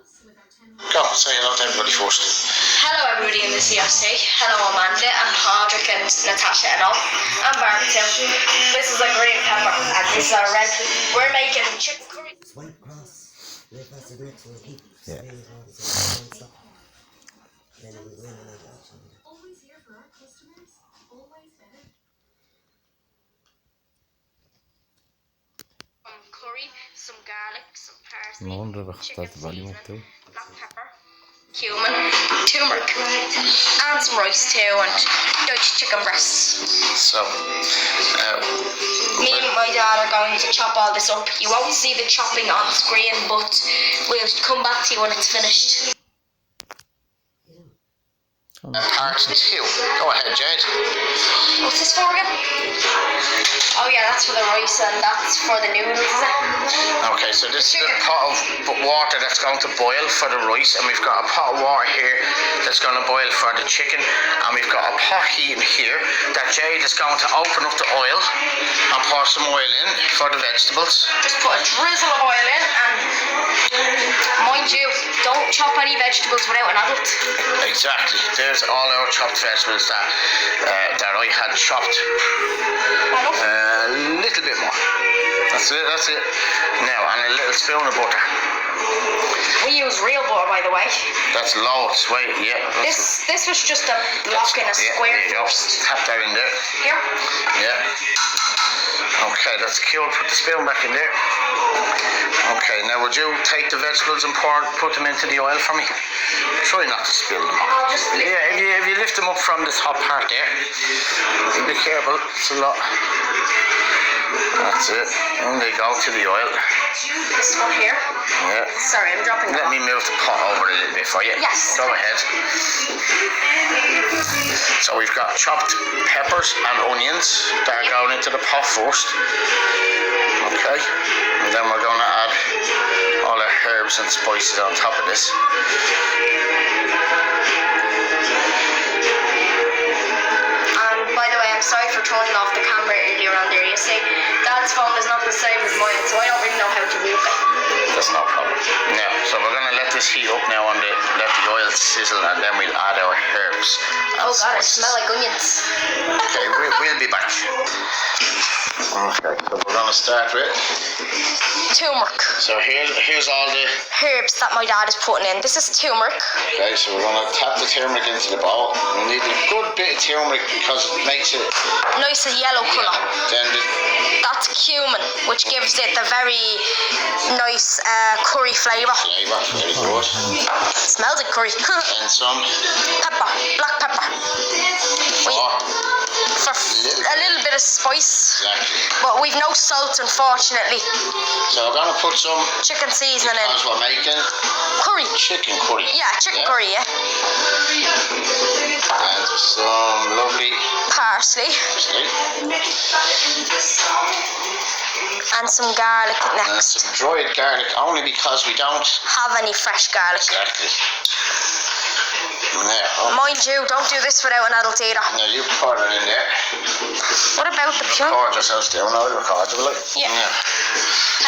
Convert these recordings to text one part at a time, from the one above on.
Go, say hello to everybody first. Hello everybody in the CFC. Hello Amanda and Padraig and Natasha and all. I'm Barbara too. This is a green pepper and this is a red. We're making chicken curry. Swipe across. Left that's the next one. Keep Yeah. Then we go in and Always here for our customers. Always better. Some curry, some garlic, some parsley, No wonder chicken that's the volume up seasoning, too. black pepper, cumin, turmeric, and some rice too, and Dutch chicken breasts. So, Me and my dad are going to chop all this up. You won't see the chopping on screen, but we'll come back to you when it's finished. part 2. Go ahead, Jade. What's this for again? Oh yeah, that's for the rice and that's for the noodles, is it? Okay, so this is a pot of water that's going to boil for the rice, and we've got a pot of water here that's going to boil for the chicken, and we've got a pot heating here that Jade is going to open up the oil and pour some oil in for the vegetables. Just put a drizzle of oil in, and mind you, don't chop any vegetables without an adult. Exactly. There's all our chopped vegetables that I had chopped. A little bit more. That's it. Now, and a little spoon of butter. We use real butter, by the way. That's loads. Wait, yeah. This was just a block in a square. There you go. Tap that in there. Here. Yeah. Okay, that's cool. Put the spoon back in there. Okay, now would you take the vegetables and put them into the oil for me? Try not to spill them. I'll just lift Yeah, if you lift them up from the top part there, be careful. It's a lot. That's it. In they go to the oil. this one here. Yeah. Sorry, I'm dropping Let that. me move the pot over a little bit for you. Yes. Go ahead. So we've got chopped peppers and onions that are going into the pot first. Okay. And then we're going to add all our herbs and spices on top of this. And by the way, I'm sorry for turning off the camera earlier on there. You see, Dad's phone is not the same as mine, so I don't really know how to move it. That's no problem. Now, so we're going to let this heat up now let the oil sizzle, and then we'll add our herbs. Oh God, it smells like onions. Okay, we'll be back. Okay, so we're going to start with. Turmeric. So here's all the. Herbs that my dad is putting in. This is turmeric. Okay, so we're going to tap the turmeric into the bowl. We need a good bit of turmeric because it makes it. Nice yellow colour. Then That's cumin, which gives it the very nice curry flavour. flavour, very good. Smells like curry. And some. Pepper, black pepper. For a little bit of spice. Exactly. But we've no salt, unfortunately. So we're going to put some. Chicken seasoning in. Because we're making Curry. chicken curry. Yeah, chicken curry, yeah. And some lovely Parsley. parsley. And some garlic And next. some dried garlic, only because we don't. Have any fresh garlic. Exactly. Now, Mind you, don't do this without an adult either. now you pour it in there. What about the pure? Record yourself down, I'll record you, will I? Yeah.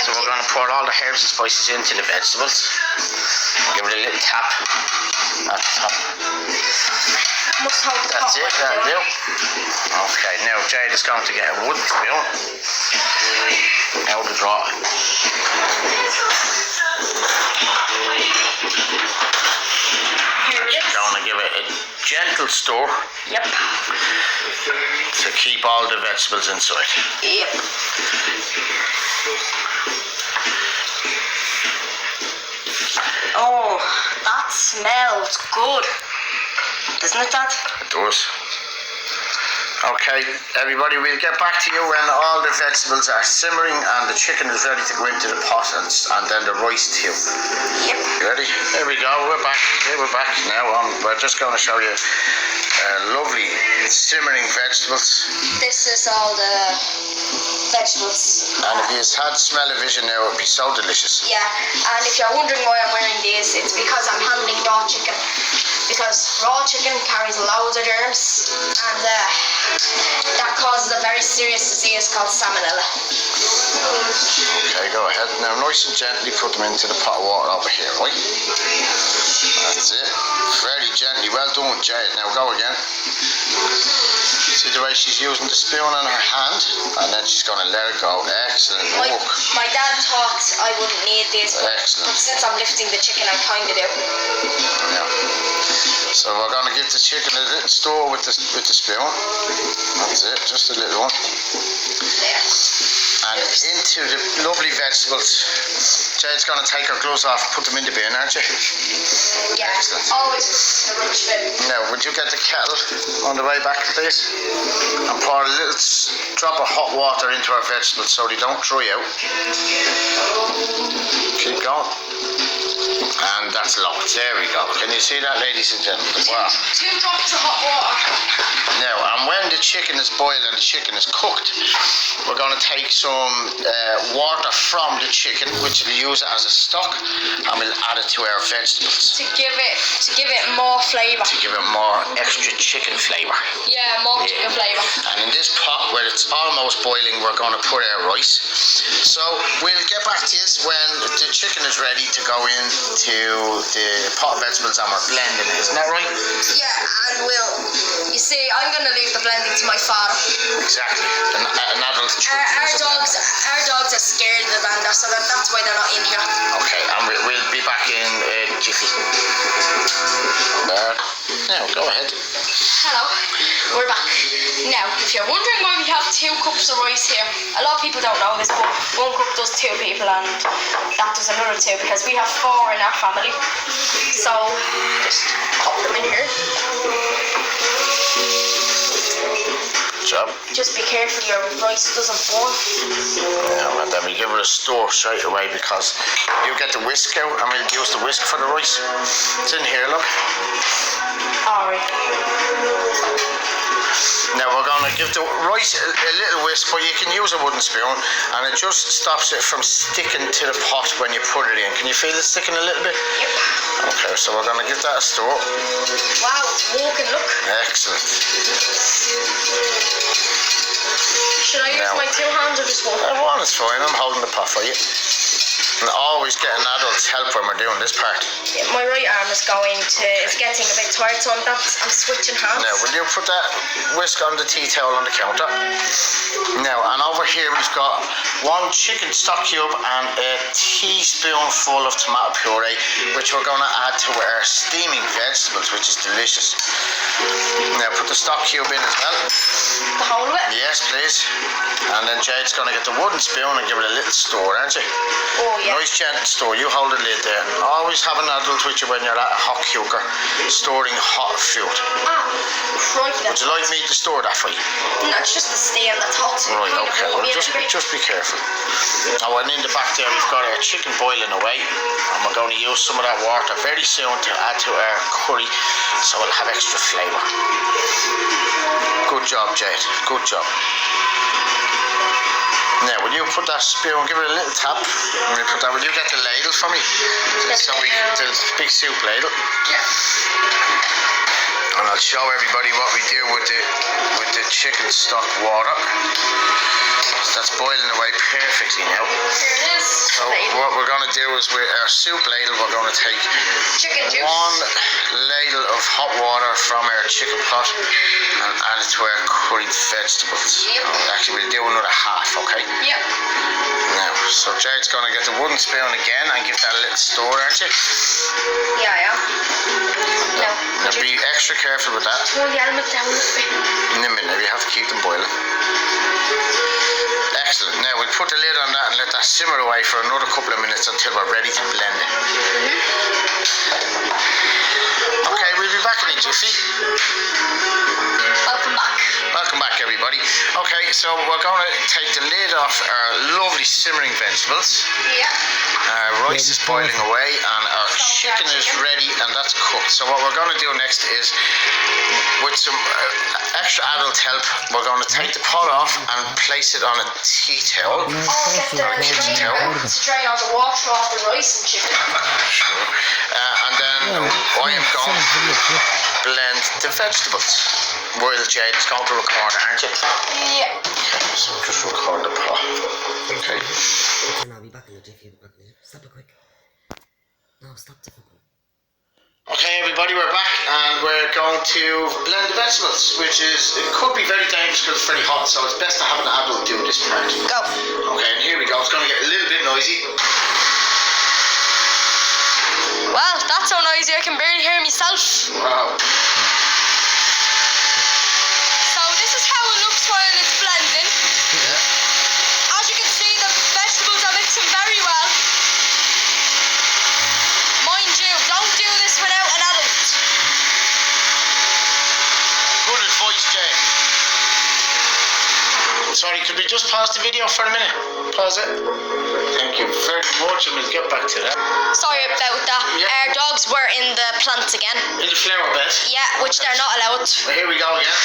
So we're going to pour all the herbs and spices into the vegetables. Give it a little tap at the top. Must hold the That's pot it, while that'll you do. Okay, now Jade is going to get a wooden spoon out of the drawer. Here it is. Going to give it a gentle stir Yep. to keep all the vegetables inside. Yep. Oh, that smells good. Doesn't it, Dad? It does. Okay, everybody, we'll get back to you when all the vegetables are simmering and the chicken is ready to go into the pot, and then the rice too. Yep. You ready? There we go, we're back. Okay, we're back now. We're just going to show you lovely simmering vegetables. This is all the vegetables. And if you had smell-o-vision now, it would be so delicious. Yeah, and if you're wondering why I'm wearing these, it's because I'm handling raw chicken. Because raw chicken carries loads of germs, and that causes a very serious disease called salmonella. Okay, go ahead. Now, nice and gently put them into the pot of water over here, right? That's it. Very gently. Well done, Jade. Now, go again. See the way she's using the spoon in her hand, and then she's going to let it go. Excellent work. My dad thought I wouldn't need this, but Excellent. since I'm lifting the chicken, I kind of do. Yeah. So we're going to give the chicken a little stir with the spoon. That's it, just a little one. There. And into the lovely vegetables. Jade's going to take her gloves off, put them in the bin, aren't you? Yeah. Excellent. Always the rich bit. Now, would you get the kettle on the way back, please? And pour a little drop of hot water into our vegetables so they don't dry out. Keep going. And that's locked. There we go. Can you see that, ladies and gentlemen? Wow. 2 drops of hot water. Now, and when the chicken is boiled and the chicken is cooked, we're going to take some water from the chicken, which we'll use as a stock, and we'll add it to our vegetables To give it more flavour. to give it more extra chicken flavour. Yeah, more chicken flavour. And in this pot where it's almost boiling, we're going to put our rice. So we'll get back to you when the chicken is ready to go into the pot of vegetables and we're blending it. Isn't that right? Yeah, and you see, I'm going to leave the blending to my father. Exactly. An adult should Our use a blender. dogs are scared of the blender, so that's why they're not in here. Okay, and we'll be back in jiffy. Now, go ahead. Hello, we're back. Now, if you're wondering why we have 2 cups of rice here, a lot of people don't know this, but 1 cup does 2 people and that does another 2 because we have 4 in our family. So, just pop them in here. Good job. Just be careful your rice doesn't burn. Yeah, and then we give it a stir straight away because you get the whisk out and we'll use the whisk for the rice. It's in here, look. Alright. Now we're going to give the rice a little whisk, but you can use a wooden spoon and it just stops it from sticking to the pot when you put it in. Can you feel it sticking a little bit? Yep. Okay, so we're going to give that a stir. Wow, it's walking, look. Excellent. Should I use Now- my 2 hands or just one? One is fine, I'm holding the pot for you. And always get an adult's help when we're doing this part. Yeah, my right arm is getting a bit tired, so I'm switching hands. Now, will you put that whisk on the tea towel on the counter? Now, and over here we've got 1 chicken stock cube and a teaspoonful of tomato puree, which we're going to add to our steaming vegetables, which is delicious. Now, put the stock cube in as well. The whole of it? Yes, please. And then Jade's going to get the wooden spoon and give it a little stir, aren't you? Oh, yeah. Nice gentle stir. You hold the lid there. Always have an adult with you when you're at a hot cooker storing hot food. Ah, crikey. Would you like me to store that for you? No, it's just the stain that's hot. Right, Kind of okay. warm, Well, you just know. be careful. Now, and in the back there, we've got our chicken boiling away, and we're going to use some of that water very soon to add to our curry, so it'll have extra flavour. Good job, Jade. Good job. Now, will you put that spoon, give it a little tap, and we put that, will you get the ladle for me? So we get the big soup ladle. And I'll show everybody what we do with the chicken stock water. That's boiling away perfectly now. Here it is. So what we're going to do is with our soup ladle, we're going to take Chicken juice. 1 ladle of hot water from our chicken pot and add it to our curried vegetables. Yep. Actually, we'll do another half, okay? Yep. Now, so Jade's going to get the wooden spoon again and give that a little stir, aren't you? Yeah, yeah. No. Now be extra careful with that. Turn the element down a little bit. In a minute, we have to keep them boiling. Excellent. Now we'll put the lid on that and let that simmer away for another couple of minutes until we're ready to blend it. Okay, we'll be back in a jiffy. Welcome back. Welcome back, everybody. Okay, so we're going to take the lid off our lovely simmering vegetables. Yeah. Our rice is boiling away and our chicken is ready and that's cooked. So what we're going to do next is, with some extra adult help, we're going to take the pot off and place it on a tea towel. Oh, get the drain all the water off the rice and chicken. And then I am going to blend the vegetables. while Jade is going to record, aren't you? Yeah. So just record the pot. Okay. Listen, I'll be back in a jiffy. Stop it quick. No, stop the fucking. Okay, everybody, we're back and we're going to blend the vegetables, which is, it could be very dangerous because it's very hot, so it's best to have an adult do this part. Go. Okay, and here we go. It's going to get a little bit noisy. Well, that's so noisy I can barely hear myself. Wow. So this is how it looks while it's blending. As you can see, the vegetables are mixing very well. Mind you, don't do this without an adult. Good advice, Jade. Sorry, could we just pause the video for a minute? Pause it. Thank you very much, and we'll get back to that. Sorry about that. Yeah. Our dogs were in the plants again. In the flower bed. Yeah, which they're not allowed. So here we go again.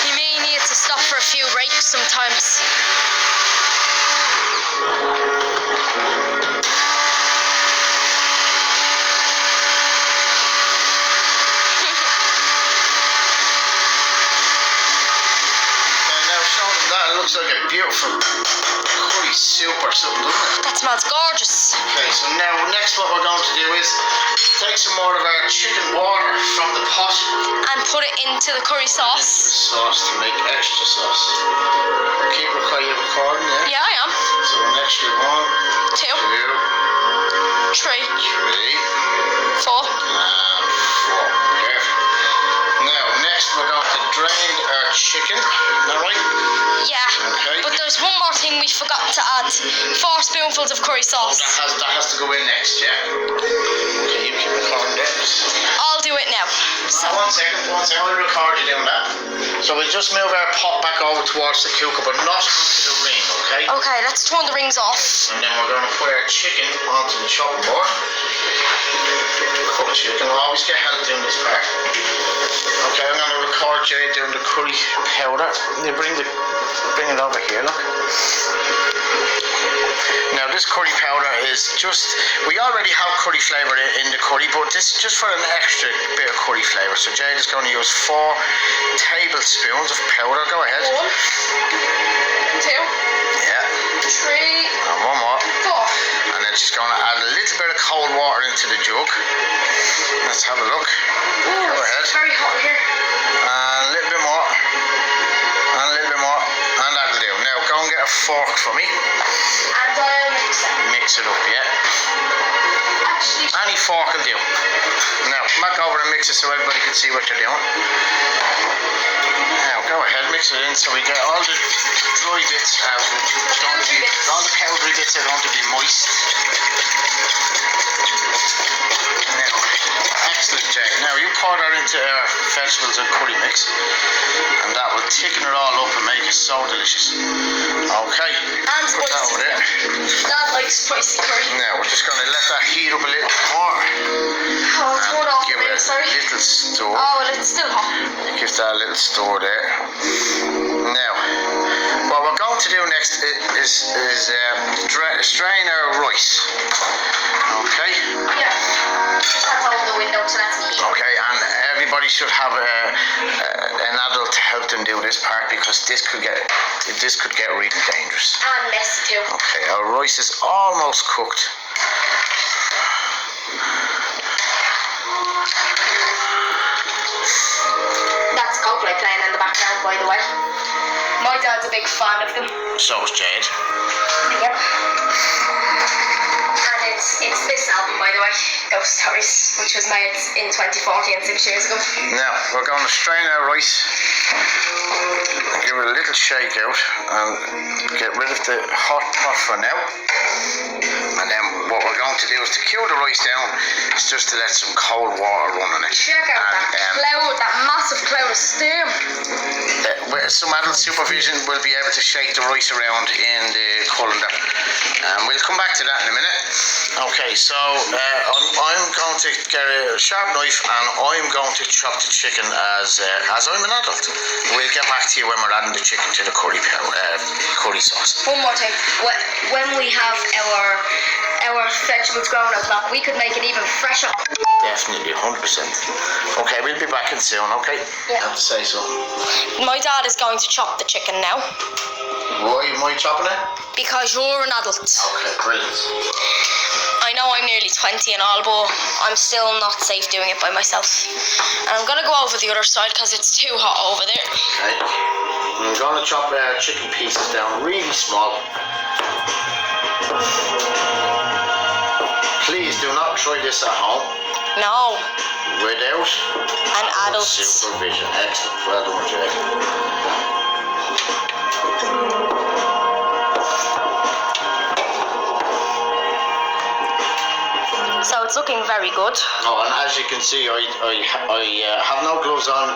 You may need to stop for a few breaks sometimes. That looks like a beautiful curry soup or something, doesn't it? That smells gorgeous. Okay, so now next what we're going to do is take some more of our chicken water from the pot. And put it into the curry sauce. Sauce to make extra sauce. Keep recording, Yeah, I am. So an extra 1, 2, 2, 3, 3, 4. and 4. Perfect. Now next we're going to drain our chicken. Is that right? Yeah. Okay. But there's one more thing we forgot to add. 4 spoonfuls of curry sauce. That has to go in next, yeah? Okay, you keep recording it. I'll do it now. So, One second, I'll record you doing that. So we'll just move our pot back over towards the cooker, but not onto the ring, okay? okay, let's turn the rings off. And then we're going to put our chicken onto the chopping board. Cooked chicken, we'll always get help doing this part. Okay, I'm going to record Jade doing the curry powder. You bring it over here, look. Now this curry powder is just, we already have curry flavour in the curry, but this is just for an extra bit of curry flavour. So Jade is going to use 4 tablespoons of powder. Go ahead. 1, 2, Yeah. 3, And one more. 4. And then she's going to add a little bit of cold water into the jug. Let's have a look. Ooh, Go ahead. it's very hot in here. And a little bit more. And a little bit more. And that'll do. Now go and get a fork for me. And I'll mix it. Mix it up, yeah. Actually, Any fork will do. Now, back over and mix it so everybody can see what you're doing. Now, go ahead, mix it in so we get all the dry bits out. All the powdery bits are going to be moist. Now, excellent, Jay. Now, you pour that into our vegetables and curry mix, and that will thicken it all up and make it so delicious. Okay, And put that over there. Dad likes spicy curry. Now, we're just going to let that heat up a little more. Oh, it's And one off give now, it sorry. a little stir. Oh, well, it's still hot. Give that a little stir there. Now, what we're going to do next is strain our rice. Okay? Yeah. That's over the window, so that's me. Okay, and everybody should have an adult to help them do this part because this could get really dangerous. And messy too. Okay, our rice is almost cooked. That's Coldplay playing in the background, by the way. My dad's a big fan of them. So is Jade. Yep. And it's this album, by the way, Ghost Stories, which was made in 2014, 6 years ago. Now, we're going to strain our rice, give it a little shake out, and get rid of the hot pot for now. And then what we're we're going to do is to cool the rice down. It's just to let some cold water run on it. Check out And, that massive cloud of steam. with some adult supervision, we'll be able to shake the rice around in the colander. We'll come back to that in a minute. Okay, so I'm going to get a sharp knife and I'm going to chop the chicken as I'm an adult. We'll get back to you when we're adding the chicken to the curry sauce. One more thing. When we have our vegetables grown up, we could make it even fresher. Definitely, 100%. Okay, we'll be back in soon, okay? Yeah. I have to say so. My dad is going to chop the chicken now Why am I chopping it? because you're an adult. Okay, brilliant. I know I'm nearly 20 and all, but I'm still not safe doing it by myself. And I'm gonna go over the other side because it's too hot over there. Okay. I'm going to chop chicken pieces down really small. Please do not try this at home No, without an adult. supervision. Excellent. Well done, Jay. So it's looking very good. Oh, and as you can see, I have no gloves on,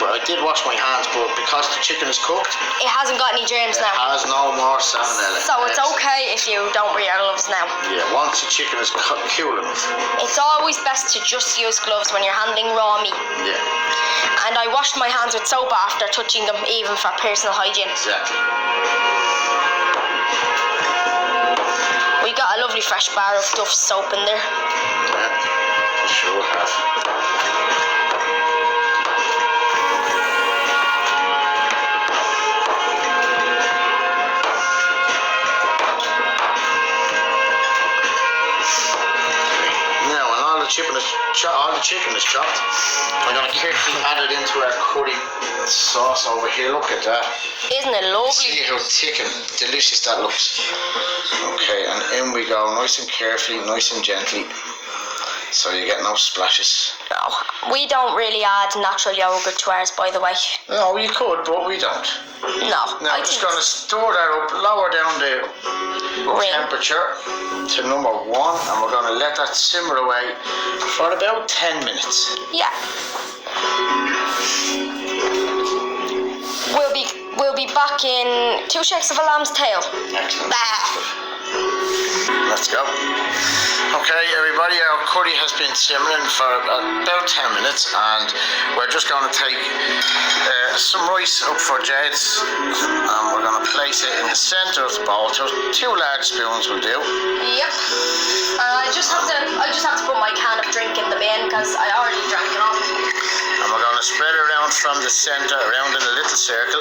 but I did wash my hands, but because the chicken is cooked, It hasn't got any germs it now. has no more salmonella. So it's Excellent. okay if you don't wear your gloves now. Yeah, once the chicken is cool enough. It's always best to just use gloves when you're handling raw meat. Yeah, And I washed my hands with soap after touching them, even for personal hygiene. exactly. We got a lovely fresh bar of Duff soap in there. Yeah, sure have. Now, when all the chicken is chopped, I'm going to carefully add it into our curry sauce over here. Look at that. Isn't it lovely? See how thick and delicious that looks. Okay, and in we go, nice and carefully, nice and gently, so you get no splashes. No, we don't really add natural yogurt to ours, by the way. No, you could, but we don't. No, Now I'm just going to store that up, lower down the temperature to number 1, and we're going to let that simmer away for about 10 minutes. Yeah. We'll be back in 2 shakes of a lamb's tail. Excellent. Bah. Let's go. Okay, everybody, our curry has been simmering for about 10 minutes, and we're just going to take some rice up for Jade's, and we're going to place it in the centre of the bowl. So 2 large spoons will do. Yep. I just have to put my can of drink in the bin because I already drank it all. And we're going to spread it around from the centre, around in a little circle.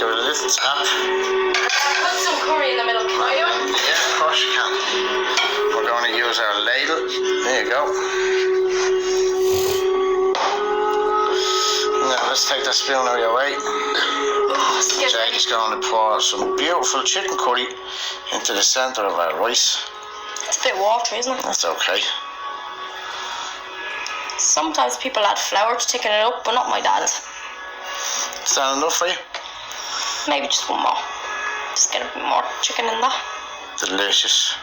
Give it a little tap. Put some curry in the middle, can I? Yeah, of course you can. We're going to use our ladle. There you go. Now let's take that spoon out of your way. Jade is going to pour some beautiful chicken curry into the centre of our rice. It's a bit watery, isn't it? That's okay. Sometimes people add flour to thicken it up, but not my dad. Is that enough for you? Maybe just one more. Just get a bit more chicken in that. Delicious.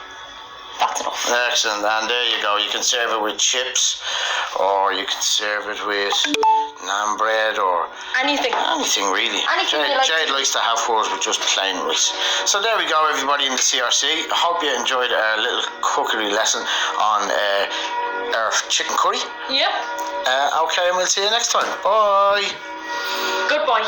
That's enough. Excellent, and there you go. You can serve it with chips, or you can serve it with naan bread, or Anything. anything really. Anything you like. Jade likes to have hers with just plain rice. So there we go, everybody in the CRC. I hope you enjoyed our little cookery lesson on our chicken curry. Yep. Okay, and we'll see you next time. Bye. Goodbye.